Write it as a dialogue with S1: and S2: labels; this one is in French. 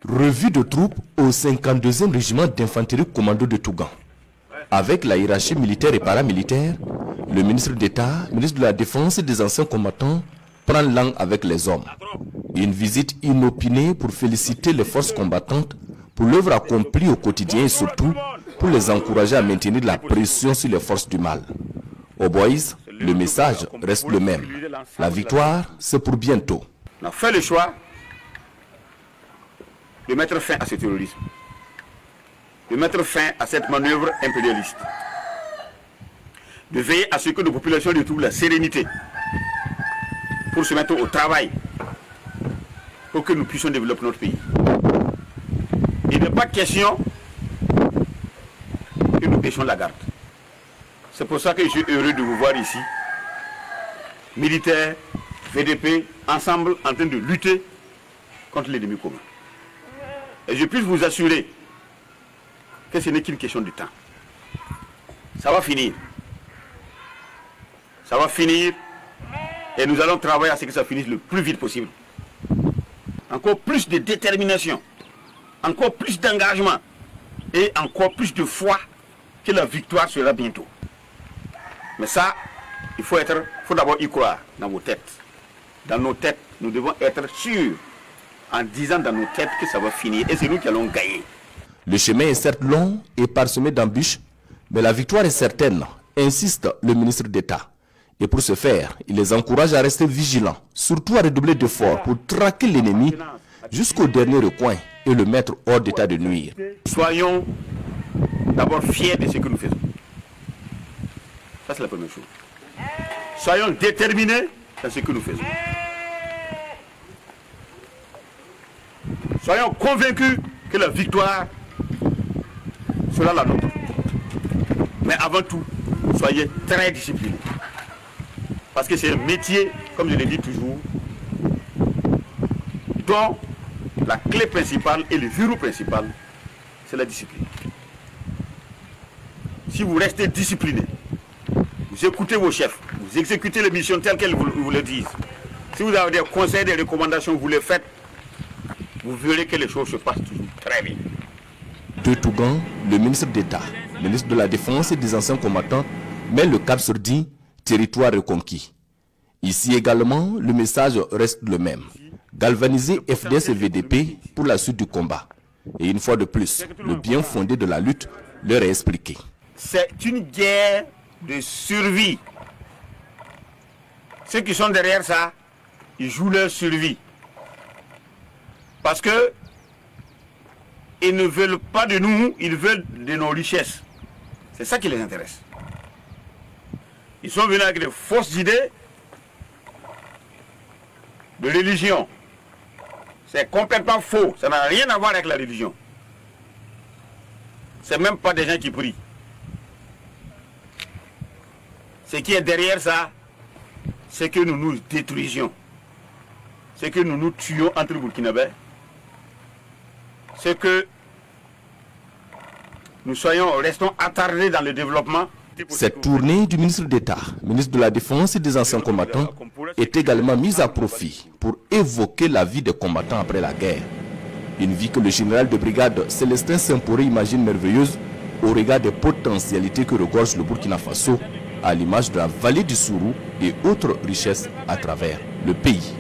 S1: Revue de troupes au 52e régiment d'infanterie commando de Tougan. Avec la hiérarchie militaire et paramilitaire, le ministre d'État, ministre de la Défense et des anciens combattants, prend langue avec les hommes. Une visite inopinée pour féliciter les forces combattantes pour l'œuvre accomplie au quotidien et surtout pour les encourager à maintenir la pression sur les forces du mal. Aux boys, le message reste le même. La victoire, c'est pour bientôt.
S2: On a fait le choix de mettre fin à ce terrorisme, de mettre fin à cette manœuvre impérialiste, de veiller à ce que nos populations retrouvent la sérénité pour se mettre au travail, pour que nous puissions développer notre pays. Il n'est pas question que nous baissions la garde. C'est pour ça que je suis heureux de vous voir ici, militaires, VDP, ensemble en train de lutter contre l'ennemi commun. Et je puis vous assurer que ce n'est qu'une question de temps. Ça va finir. Ça va finir et nous allons travailler à ce que ça finisse le plus vite possible. Encore plus de détermination, encore plus d'engagement et encore plus de foi que la victoire sera bientôt. Mais ça, il faut d'abord y croire dans vos têtes. Dans nos têtes, nous devons être sûrs en disant dans nos têtes que ça va finir et c'est nous qui allons gagner.
S1: Le chemin est certes long et parsemé d'embûches, mais la victoire est certaine, insiste le ministre d'État. Et pour ce faire, il les encourage à rester vigilants, surtout à redoubler d'efforts pour traquer l'ennemi jusqu'au dernier recoin et le mettre hors d'état de nuire.
S2: Soyons d'abord fiers de ce que nous faisons. Ça, c'est la première chose. Soyons déterminés dans ce que nous faisons. Soyons convaincus que la victoire sera la nôtre. Mais avant tout, soyez très disciplinés. Parce que c'est un métier, comme je l'ai dit toujours, dont la clé principale et le verrou principal, c'est la discipline. Si vous restez discipliné, vous écoutez vos chefs, vous exécutez les missions telles qu'elles vous le disent. Si vous avez des conseils, des recommandations, vous les faites, vous verrez que les choses se passent toujours très bien.
S1: De Tougan, le ministre d'État, ministre de la Défense et des anciens combattants, met le cap sur dit territoire reconquis. Ici également, le message reste le même. Galvaniser FDS et VDP pour la suite du combat. Et une fois de plus, le bien fondé de la lutte leur est expliqué.
S2: C'est une guerre de survie. Ceux qui sont derrière ça, ils jouent leur survie. Parce que ils ne veulent pas de nous, ils veulent de nos richesses. C'est ça qui les intéresse. Ils sont venus avec de fausses idées de religion. C'est complètement faux. Ça n'a rien à voir avec la religion. C'est même pas des gens qui prient. Ce qui est derrière ça, c'est que nous nous détruisions. C'est que nous nous tuions entre Burkinabés. C'est que nous restons attardés dans le développement.
S1: Cette tournée du ministre d'État, ministre de la Défense et des anciens combattants, est également mise à profit pour évoquer la vie des combattants après la guerre. Une vie que le général de brigade Célestin Saint-Poré imagine merveilleuse au regard des potentialités que regorge le Burkina Faso, à l'image de la vallée du Sourou et autres richesses à travers le pays.